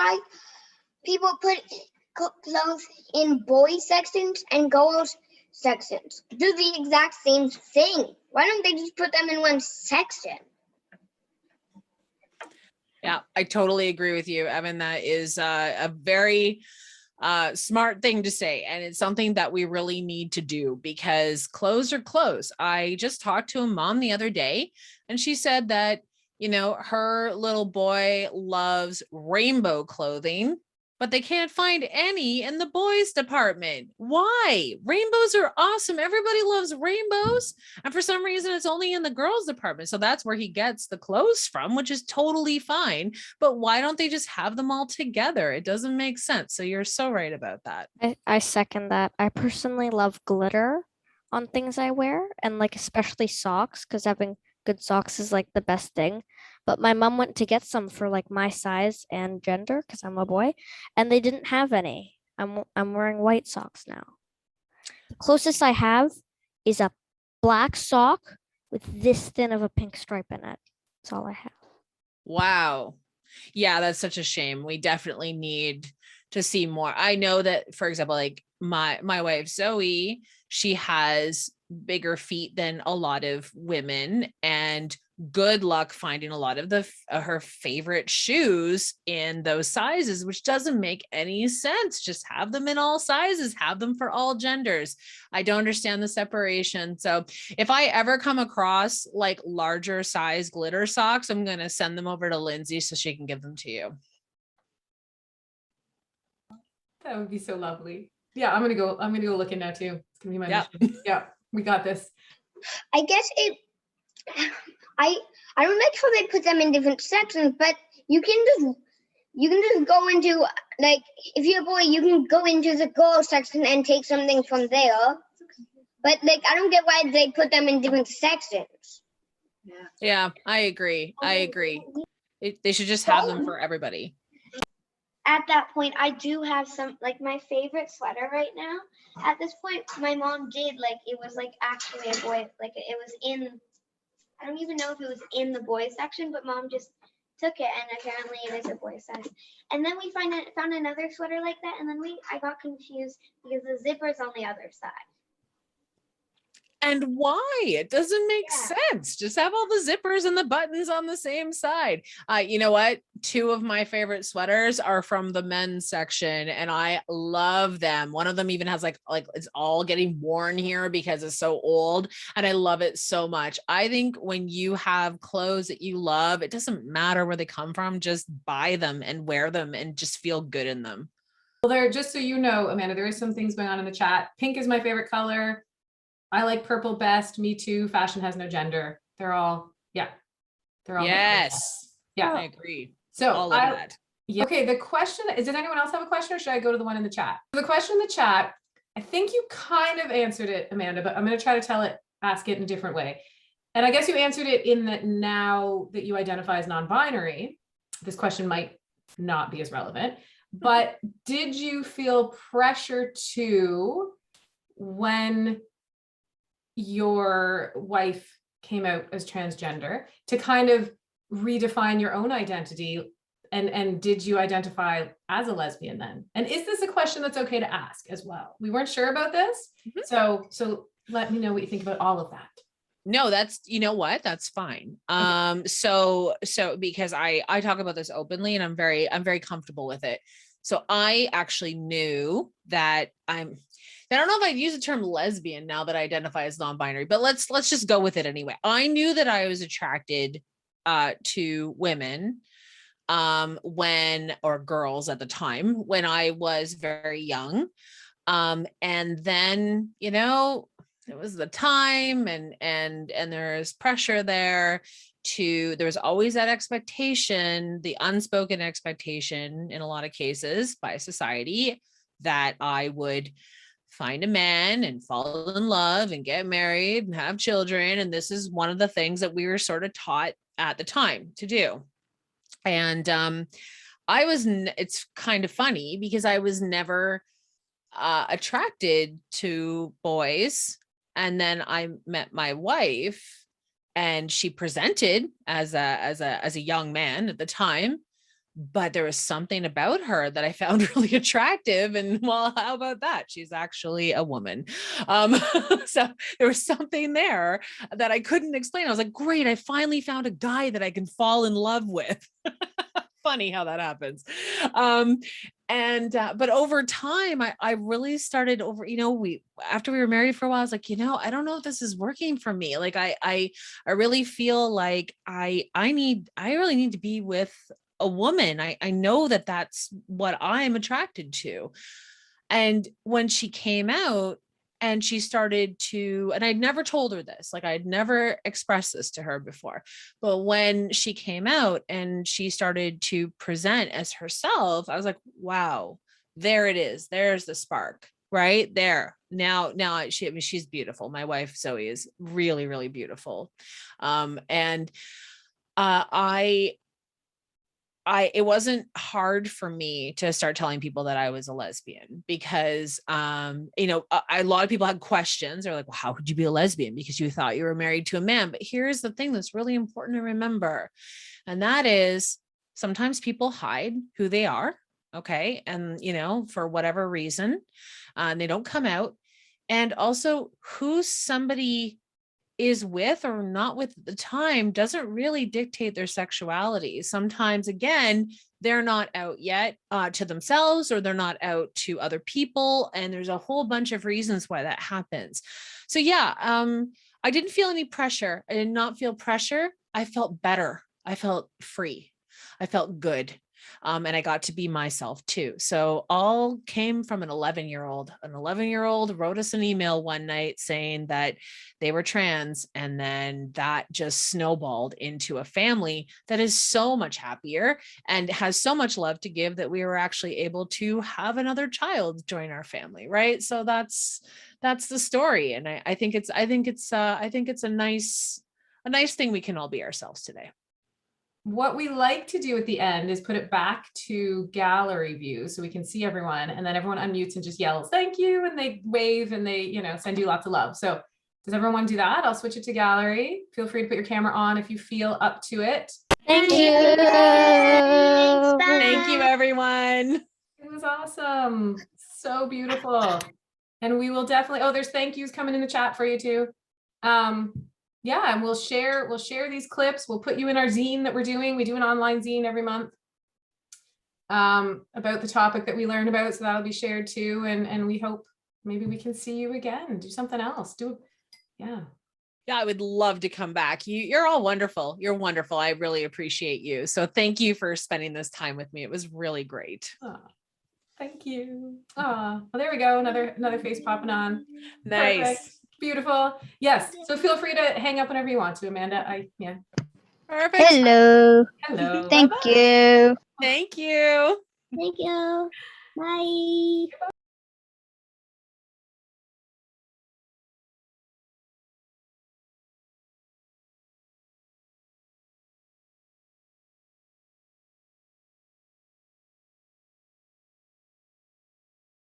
why people put clothes in boys sections and girls sections. Do the exact same thing. Why don't they just put them in one section? Yeah, I totally agree with you, Evan. That is a very smart thing to say. And it's something that we really need to do because clothes are clothes. I just talked to a mom the other day and she said that, you know, her little boy loves rainbow clothing, but they can't find any in the boys department. Why? Rainbows are awesome. Everybody loves rainbows. And for some reason, it's only in the girls department. So that's where he gets the clothes from, which is totally fine. But why don't they just have them all together? It doesn't make sense. So you're so right about that. I second that. I personally love glitter on things I wear and like especially socks because having good socks is like the best thing. But my mom went to get some for like my size and gender because I'm a boy, and they didn't have any. I'm wearing white socks now. The closest I have is a black sock with this thin of a pink stripe in it. That's all I have. Wow. Yeah, that's such a shame. We definitely need to see more. I know that, for example, like my wife, Zoe, she has bigger feet than a lot of women, and good luck finding a lot of her favorite shoes in those sizes, which doesn't make any sense. Just have them in all sizes, have them for all genders. I don't understand the separation. So if I ever come across like larger size glitter socks, I'm going to send them over to Lindsay so she can give them to you. That would be so lovely. Yeah, I'm gonna go look in now too. It's gonna be my Yep. mission. Yeah, we got this. I guess I don't like how they put them in different sections, but you can just go into, like, if you're a boy, you can go into the girl section and take something from there. But like, I don't get why they put them in different sections. Yeah, I agree. They should just have them for everybody. At that point, I do have some, like, my favorite sweater right now. At this point, my mom did, like, it was like actually a boy, like it was in, I don't even know if it was in the boys section, but mom just took it and apparently it is a boy size. And then we found another sweater like that, and then I got confused because the zipper is on the other side. And why? It doesn't make sense. Just have all the zippers and the buttons on the same side. You know what? 2 of my favorite sweaters are from the men's section, and I love them. One of them even has like it's all getting worn here because it's so old, and I love it so much. I think when you have clothes that you love, it doesn't matter where they come from. Just buy them and wear them and just feel good in them. Well, there, just so you know, Amanda, there is some things going on in the chat. Pink is my favorite color. I like purple best. Me too. Fashion has no gender. They're all. Yes. Yeah, I agree. So all of that. Yeah. Okay. The question is, did anyone else have a question, or should I go to the one in the chat? The question in the chat, I think you kind of answered it, Amanda, but I'm going to try to ask it in a different way. And I guess you answered it in that now that you identify as non-binary, this question might not be as relevant, but did you feel pressure to, when your wife came out as transgender, to kind of redefine your own identity, and did you identify as a lesbian then? And is this a question that's okay to ask as well? We weren't sure about this. So let me know what you think about all of that. No, that's, you know what, that's fine. So because I talk about this openly, and I'm very comfortable with it. So I actually knew that I don't know if I'd use the term lesbian now that I identify as non-binary, but let's just go with it anyway. I knew that I was attracted to women or girls at the time when I was very young. And then, you know, it was the time and there's pressure there there's always that expectation, the unspoken expectation in a lot of cases by society, that I would find a man and fall in love and get married and have children. And this is one of the things that we were sort of taught at the time to do. And it's kind of funny because I was never attracted to boys. And then I met my wife, and she presented as a young man at the time. but there was something about her that I found really attractive. And well, how about that? She's actually a woman. So there was something there that I couldn't explain. I was like, great, I finally found a guy that I can fall in love with. Funny how that happens. But over time, I really started after we were married for a while, I was like, I don't know if this is working for me. Like, I really feel like I really need to be with a woman. I know that that's what I'm attracted to. And when she came out, and she started to, and I'd never told her this, like I'd never expressed this to her before, but when she came out and she started to present as herself, I was like, wow, there it is. There's the spark right there. Now she's beautiful. My wife, Zoe, is really, really beautiful. It wasn't hard for me to start telling people that I was a lesbian because, a lot of people had questions. They're like, well, how could you be a lesbian? Because you thought you were married to a man. But here's the thing that's really important to remember. And that is sometimes people hide who they are. Okay. And, for whatever reason, they don't come out. And also who somebody is with or not with at the time doesn't really dictate their sexuality. Sometimes, again, they're not out yet to themselves, or they're not out to other people. And there's a whole bunch of reasons why that happens. So yeah, I didn't feel any pressure. I did not feel pressure. I felt better. I felt free. I felt good. And I got to be myself too. So all came from an 11-year-old. An 11-year-old wrote us an email one night saying that they were trans. And then that just snowballed into a family that is so much happier and has so much love to give that we were actually able to have another child join our family. Right. So that's the story. And I think it's a nice thing we can all be ourselves today. What we like to do at the end is put it back to gallery view so we can see everyone, and then everyone unmutes and just yells, thank you. And they wave and they, send you lots of love. So does everyone want to do that? I'll switch it to gallery. Feel free to put your camera on if you feel up to it. Thank you. Thank you, everyone. It was awesome. So beautiful. And we will definitely, there's thank yous coming in the chat for you too. Yeah, and we'll share these clips. We'll put you in our zine that we're doing. We do an online zine every month about the topic that we learned about. So that'll be shared too. And we hope maybe we can see you again, do something else. Yeah, I would love to come back. You're all wonderful. You're wonderful. I really appreciate you. So thank you for spending this time with me. It was really great. Thank you. Well, there we go. Another face popping on. Nice. Perfect. Beautiful. Yes. So feel free to hang up whenever you want to, Amanda. Perfect. Hello. Hello. Thank Bye-bye. you. Thank you. Thank you. Bye.